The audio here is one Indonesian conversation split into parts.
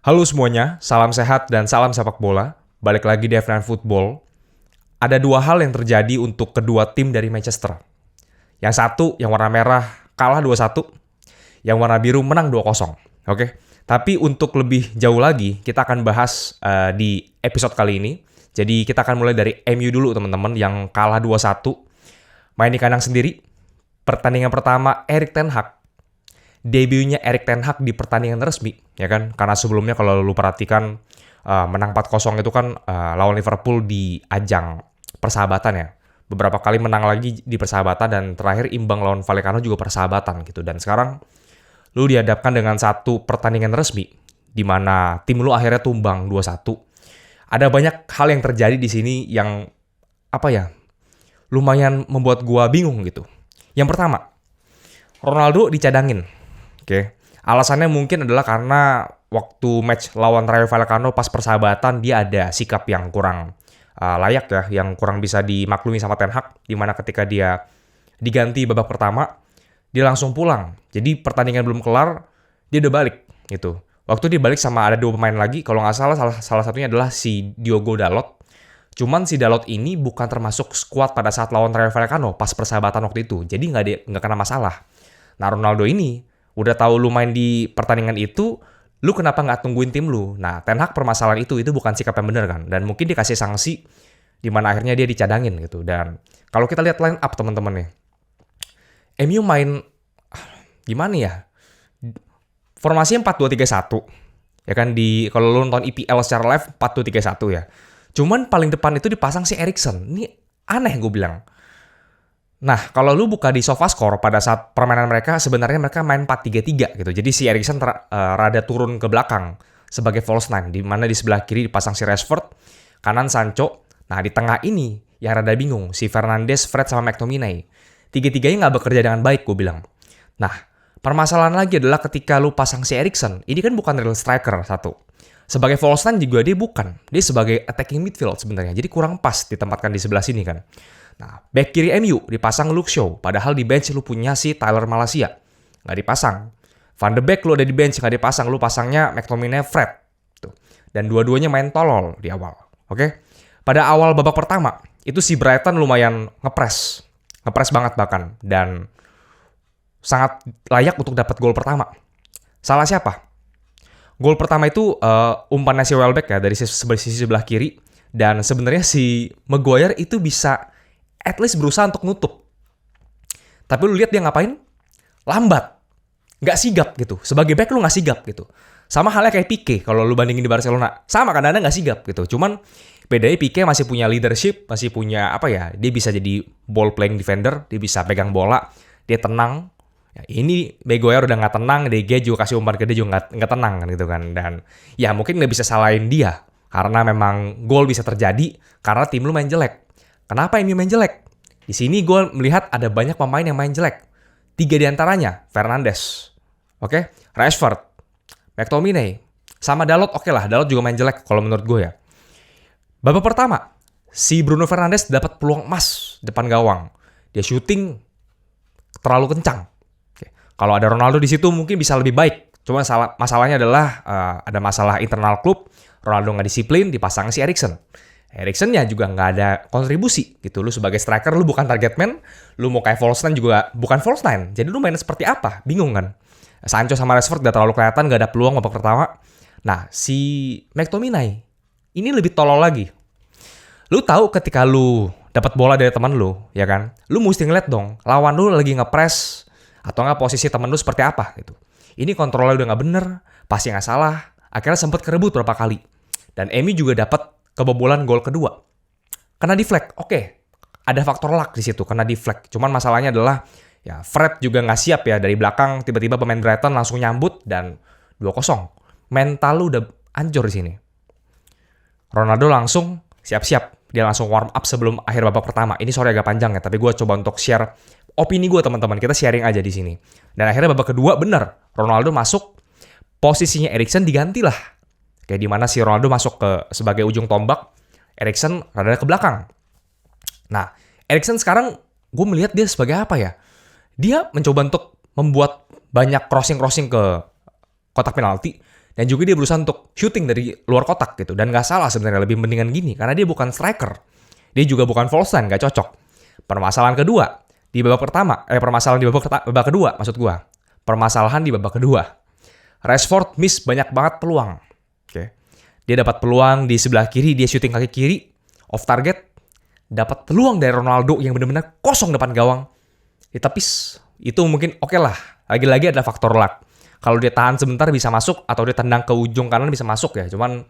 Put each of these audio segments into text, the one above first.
Halo semuanya, salam sehat dan salam sepak bola. Balik lagi di F9 Football. Ada dua hal yang terjadi untuk kedua tim dari Manchester. Yang satu, yang warna merah, kalah 2-1. Yang warna biru menang 2-0. Oke? Tapi untuk lebih jauh lagi, kita akan bahas di episode kali ini. Jadi kita akan mulai dari MU dulu teman-teman, yang kalah 2-1. Main di kandang sendiri. Pertandingan pertama, Erik ten Hag. Debutnya Erik ten Hag di pertandingan resmi, ya kan? Karena sebelumnya kalau lu perhatikan menang 4-0 itu kan lawan Liverpool di ajang persahabatan ya. Beberapa kali menang lagi di persahabatan dan terakhir imbang lawan Vallecano juga persahabatan gitu. Dan sekarang lu dihadapkan dengan satu pertandingan resmi di mana tim lu akhirnya tumbang 2-1. Ada banyak hal yang terjadi di sini yang lumayan membuat gua bingung gitu. Yang pertama, Ronaldo dicadangin. Oke. Alasannya mungkin adalah karena waktu match lawan Rayo Vallecano pas persahabatan dia ada sikap yang kurang layak ya, yang kurang bisa dimaklumi sama Ten Hag, di mana ketika dia diganti babak pertama, dia langsung pulang. Jadi pertandingan belum kelar, dia udah balik gitu. Waktu dia balik sama ada dua pemain lagi, kalau nggak salah satunya adalah si Diogo Dalot. Cuman si Dalot ini bukan termasuk skuad pada saat lawan Rayo Vallecano pas persahabatan waktu itu. Jadi nggak kena masalah. Nah Ronaldo ini udah tahu lu main di pertandingan itu, lu kenapa nggak tungguin tim lu? Nah, Ten Hag permasalahan itu bukan sikap yang benar kan? Dan mungkin dikasih sanksi di mana akhirnya dia dicadangin gitu. Dan kalau kita lihat line up teman-teman nih, MU main gimana ya? Formasinya 4-2-3-1. Ya kan kalau lu nonton EPL secara live 4-2-3-1 ya. Cuman paling depan itu dipasang si Eriksen. Ini aneh gue bilang. Nah, kalau lu buka di SofaScore pada saat permainan mereka, sebenarnya mereka main 4-3-3 gitu. Jadi si Eriksen rada turun ke belakang sebagai false nine, di mana di sebelah kiri dipasang si Rashford, kanan Sancho. Nah, di tengah ini yang rada bingung, si Fernandes, Fred, sama McTominay. Tiga-tiganya nggak bekerja dengan baik, gue bilang. Nah, permasalahan lagi adalah ketika lu pasang si Eriksen, ini kan bukan real striker satu. Sebagai false nine juga dia bukan. Dia sebagai attacking midfield sebenarnya. Jadi kurang pas ditempatkan di sebelah sini kan. Nah, back kiri MU dipasang Luke Shaw, padahal di bench lu punya si Tyler Malacia. Nggak dipasang. Van de Beek lu ada di bench, nggak dipasang. Lu pasangnya McTominay, Fred. Tuh. Dan dua-duanya main tolol di awal. Oke? Pada awal babak pertama, itu si Brighton lumayan ngepres. Ngepres banget bahkan. Dan sangat layak untuk dapat gol pertama. Salah siapa? Gol pertama itu umpannya si Welbeck ya, dari sisi sebelah kiri. Dan sebenarnya si Maguire itu bisa at least berusaha untuk nutup. Tapi lu lihat dia ngapain? Lambat. Nggak sigap gitu. Sebagai back lu nggak sigap gitu. Sama halnya kayak Pique kalau lu bandingin di Barcelona. Sama kadang-kadang nggak sigap gitu. Cuman bedanya Pique masih punya leadership, masih punya dia bisa jadi ball playing defender, dia bisa pegang bola, dia tenang. Ya, ini Maguire udah nggak tenang, dia juga kasih umpan ke dia juga nggak tenang kan gitu kan. Dan ya mungkin nggak bisa salahin dia. Karena memang gol bisa terjadi karena tim lu main jelek. Kenapa MU main jelek? Di sini gue melihat ada banyak pemain yang main jelek. 3 diantaranya, Fernandes, Rashford, McTominay, sama Dalot. Oke lah, Dalot juga main jelek kalau menurut gue ya. Babak pertama, si Bruno Fernandes dapat peluang emas depan gawang. Dia shooting terlalu kencang. Kalau ada Ronaldo di situ mungkin bisa lebih baik. Cuma masalahnya adalah ada masalah internal klub. Ronaldo nggak disiplin, dipasang si Eriksen. Eriksennya juga nggak ada kontribusi gitu. Lu sebagai striker, lu bukan target man. Lu mau kayak false nine juga bukan false nine. Jadi lu main seperti apa? Bingung kan? Sancho sama Rashford gak terlalu kelihatan, gak ada peluang babak pertama. Nah, si McTominay ini lebih tolol lagi. Lu tahu ketika lu dapat bola dari teman lu, ya kan? Lu mesti ngeliat dong, lawan lu lagi ngepres atau nggak posisi teman lu seperti apa gitu. Ini kontrolnya udah nggak bener, pasti nggak salah. Akhirnya sempat kerebut berapa kali. Dan MU juga dapat kebobolan gol kedua. Kena deflect. Oke. Ada faktor luck di situ, kena deflect. Cuman masalahnya adalah ya Fred juga nggak siap ya dari belakang, tiba-tiba pemain Brighton langsung nyambut dan 2-0. Mental lu udah hancur di sini. Ronaldo langsung siap-siap. Dia langsung warm up sebelum akhir babak pertama. Ini sorry agak panjang ya, tapi gue coba untuk share opini gue teman-teman. Kita sharing aja di sini. Dan akhirnya babak kedua bener. Ronaldo masuk, posisinya Eriksen digantilah. Kayak di mana si Ronaldo masuk sebagai ujung tombak, Eriksen rada ke belakang. Nah, Eriksen sekarang gue melihat dia sebagai apa ya? Dia mencoba untuk membuat banyak crossing ke kotak penalti. Dan juga dia berusaha untuk shooting dari luar kotak gitu. Dan nggak salah sebenarnya, lebih mendingan gini. Karena dia bukan striker. Dia juga bukan false nine, nggak cocok. Permasalahan kedua, di babak pertama. Permasalahan di babak kedua, maksud gua. Permasalahan di babak kedua. Rashford miss banyak banget peluang. Oke. Dia dapat peluang di sebelah kiri, dia shooting kaki kiri. Off target. Dapat peluang dari Ronaldo yang benar-benar kosong depan gawang. Ditepis. Itu mungkin oke lah. Lagi-lagi ada faktor luck. Kalau dia tahan sebentar bisa masuk, atau dia tendang ke ujung kanan bisa masuk ya. Cuman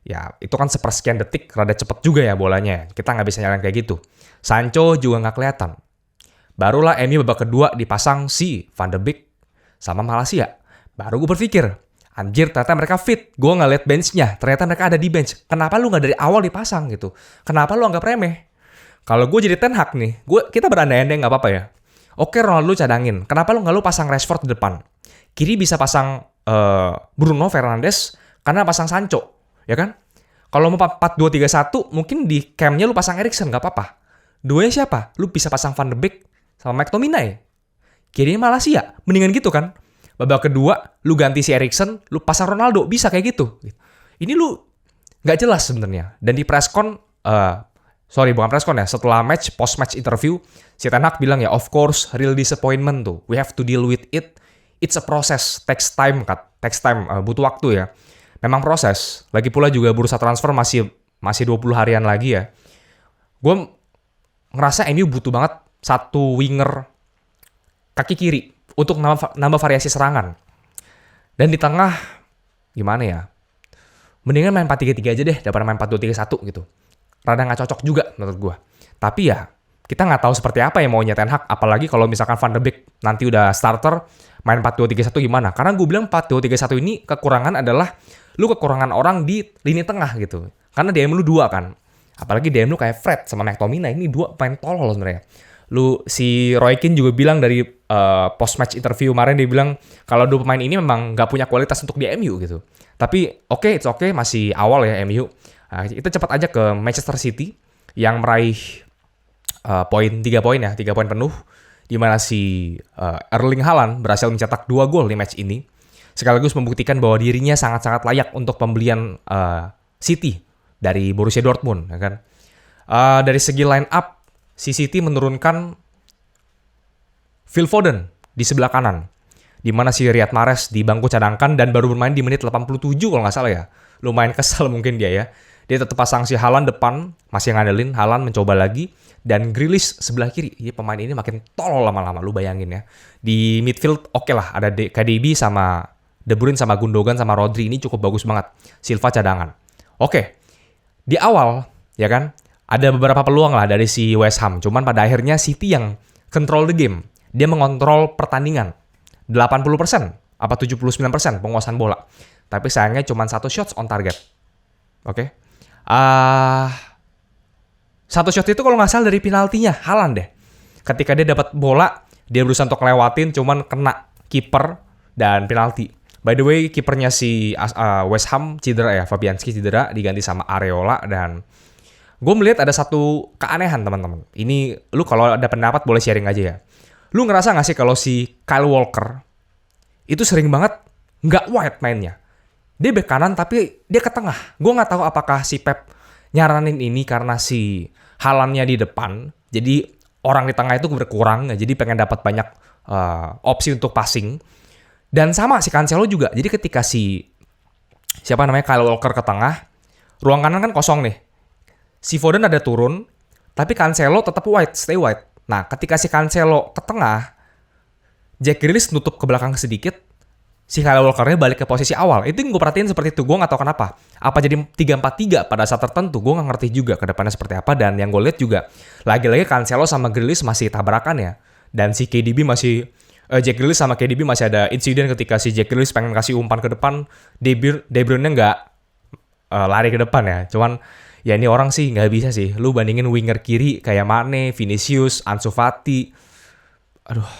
ya itu kan sepersekian detik, rada cepet juga ya bolanya. Kita nggak bisa nyalain kayak gitu. Sancho juga nggak kelihatan. Barulah MU babak kedua dipasang si Van de Beek sama Malaysia. Baru gue berpikir, anjir ternyata mereka fit. Gue nggak liat benchnya, ternyata mereka ada di bench. Kenapa lu nggak dari awal dipasang gitu? Kenapa lu anggap remeh? Kalau gue jadi Ten Hag nih, kita berandai-andai nggak apa-apa ya. Oke, Ronaldo cadangin. Kenapa lu nggak pasang Rashford di depan? Kiri bisa pasang Bruno Fernandes, karena pasang Sancho, ya kan? Kalau mau 4-2-3-1, mungkin di camp-nya lu pasang Eriksen, nggak apa-apa. Duanya siapa? Lu bisa pasang Van de Beek sama McTominay. Kirinya Malaysia, mendingan gitu kan? Babak kedua, lu ganti si Eriksen, lu pasang Ronaldo, bisa kayak gitu. Ini lu nggak jelas sebenarnya. Dan di presscon, bukan presscon ya, setelah match, post-match interview, si Ten Hag bilang ya, of course, real disappointment tuh. We have to deal with it. It's a process, takes time, butuh waktu ya. Memang proses. Lagi pula juga bursa transfer masih 20 harian lagi ya. Gue ngerasa MU butuh banget satu winger kaki kiri untuk nambah variasi serangan. Dan di tengah, gimana ya? Mendingan main 4-3-3 aja deh daripada main 4-2-3-1 gitu. Rada nggak cocok juga menurut gue. Tapi ya, kita nggak tahu seperti apa yang maunya Ten Hag. Apalagi kalau misalkan Van de Beek nanti udah starter, main 4-2-3-1 gimana? Karena gue bilang 4-2-3-1 ini kekurangan adalah lu kekurangan orang di lini tengah gitu. Karena DM lu 2 kan. Apalagi DM lu kayak Fred sama McTominay, ini 2 pemain tolol sebenarnya. Si Roy Keane juga bilang dari post-match interview kemarin, dia bilang kalau 2 pemain ini memang nggak punya kualitas untuk di MU gitu. Tapi it's okay, masih awal ya MU. Kita cepat aja ke Manchester City yang meraih 3 poin penuh, di mana si Erling Haaland berhasil mencetak 2 gol di match ini, sekaligus membuktikan bahwa dirinya sangat-sangat layak untuk pembelian City dari Borussia Dortmund, ya kan? Dari segi line up, si City menurunkan Phil Foden di sebelah kanan, di mana si Riyad Mahrez di bangku cadangkan dan baru bermain di menit 87 kalau nggak salah ya. Lumayan kesal mungkin dia ya. Dia tetap pasang si Haaland depan, masih ngandelin. Haaland mencoba lagi, dan Grealish sebelah kiri. Jadi pemain ini makin tolol lama-lama, lu bayangin ya. Di midfield oke lah, ada KDB sama De Bruyne sama Gundogan sama Rodri, ini cukup bagus banget. Silva cadangan. Oke, di awal ya kan, ada beberapa peluang lah dari si West Ham. Cuman pada akhirnya City yang control the game. Dia mengontrol pertandingan. 80% apa 79% penguasaan bola. Tapi sayangnya cuma 1 shots on target. Oke. Satu shot itu kalau nggak salah dari penaltinya Haaland deh. Ketika dia dapat bola, dia berusaha untuk lewatin, cuman kena kiper dan penalti. By the way, kipernya si West Ham cedera ya, Fabianski cedera, diganti sama Areola. Dan gue melihat ada satu keanehan teman-teman. Ini lu kalau ada pendapat boleh sharing aja ya. Lu ngerasa nggak sih kalau si Kyle Walker itu sering banget nggak wide mainnya? Dia bek kanan tapi dia ke tengah. Gue nggak tahu apakah si Pep nyaranin ini karena si Haalandnya di depan, jadi orang di tengah itu berkurang, jadi pengen dapat banyak opsi untuk passing. Dan sama si Cancelo juga. Jadi ketika Kyle Walker ke tengah, ruang kanan kan kosong nih. Si Foden ada turun, tapi Cancelo tetap stay wide. Nah, ketika si Cancelo ke tengah, Jack Grealish nutup ke belakang sedikit, si Kyle Walker-nya balik ke posisi awal. Itu yang gue perhatiin seperti itu. Gue gak tahu kenapa. Apa jadi 3-4-3 pada saat tertentu. Gue gak ngerti juga ke depannya seperti apa. Dan yang gue lihat juga, lagi-lagi Cancelo sama Grealish masih tabrakan ya. Dan si Jack Grealish sama KDB masih ada insiden ketika si Jack Grealish pengen kasih umpan ke depan. De Bruyne-nya gak lari ke depan ya. Cuman ya ini orang sih gak bisa sih. Lu bandingin winger kiri kayak Mane, Vinicius, Ansu Fati,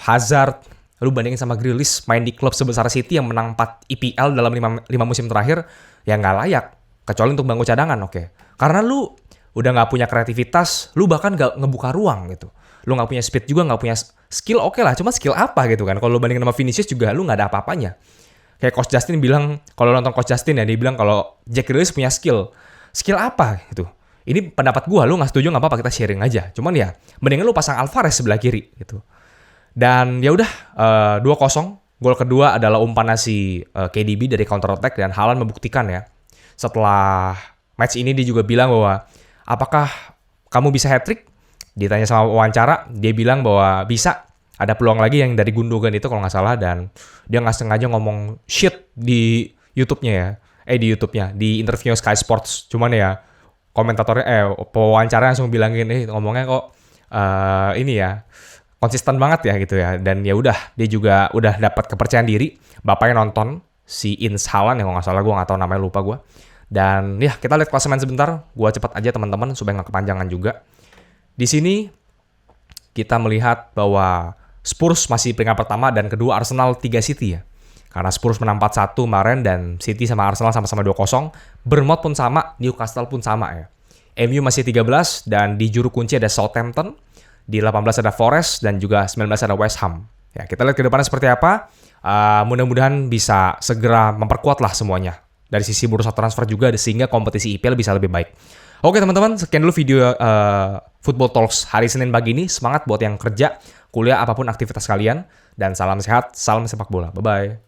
Hazard. Lu bandingin sama Grealish main di klub sebesar City yang menang 4 EPL dalam 5 musim terakhir, ya nggak layak. Kecuali untuk bangku cadangan, oke. Karena lu udah nggak punya kreativitas, lu bahkan nggak ngebuka ruang gitu. Lu nggak punya speed juga, nggak punya skill, oke lah. Cuma skill apa gitu kan? Kalau lu bandingin sama Vinicius juga, lu nggak ada apa-apanya. Kayak Coach Justin bilang, kalau nonton Coach Justin ya, dia bilang kalau Jack Grealish punya skill. Skill apa gitu? Ini pendapat gua, lu nggak setuju nggak apa-apa, kita sharing aja. Cuman ya, mendingan lu pasang Alvarez sebelah kiri gitu. Dan ya udah 2-0. Gol kedua adalah umpan si KDB dari counter attack, dan Haaland membuktikan ya. Setelah match ini dia juga bilang bahwa apakah kamu bisa hat-trick? Ditanya sama wawancara, dia bilang bahwa bisa. Ada peluang lagi yang dari Gundogan itu kalau nggak salah, dan dia nggak sengaja ngomong shit di YouTube-nya ya. Di YouTube-nya, di interview Sky Sports. Cuman ya komentatornya pewawancara langsung bilangin ngomongnya kok ini ya konsisten banget ya gitu ya. Dan ya udah, dia juga udah dapat kepercayaan diri. Bapaknya nonton si Ins Haaland yang kalau nggak salah, gue nggak tahu namanya, lupa gue. Dan ya kita lihat klasemen sebentar. Gue cepat aja teman-teman supaya nggak kepanjangan juga. Di sini kita melihat bahwa Spurs masih peringkat pertama dan kedua Arsenal 3 City ya. Karena Spurs menang 4-1 kemarin dan City sama Arsenal sama-sama 2-0. Bournemouth pun sama, Newcastle pun sama ya. MU masih 13 dan di juru kunci ada Southampton. Di 18 ada Forest dan juga 19 ada West Ham. Ya, kita lihat ke depannya seperti apa. Mudah-mudahan bisa segera memperkuat lah semuanya. Dari sisi bursa transfer juga sehingga kompetisi IPL bisa lebih baik. Oke teman-teman, sekian dulu video Football Talks hari Senin pagi ini. Semangat buat yang kerja, kuliah, apapun aktivitas kalian. Dan salam sehat, salam sepak bola. Bye-bye.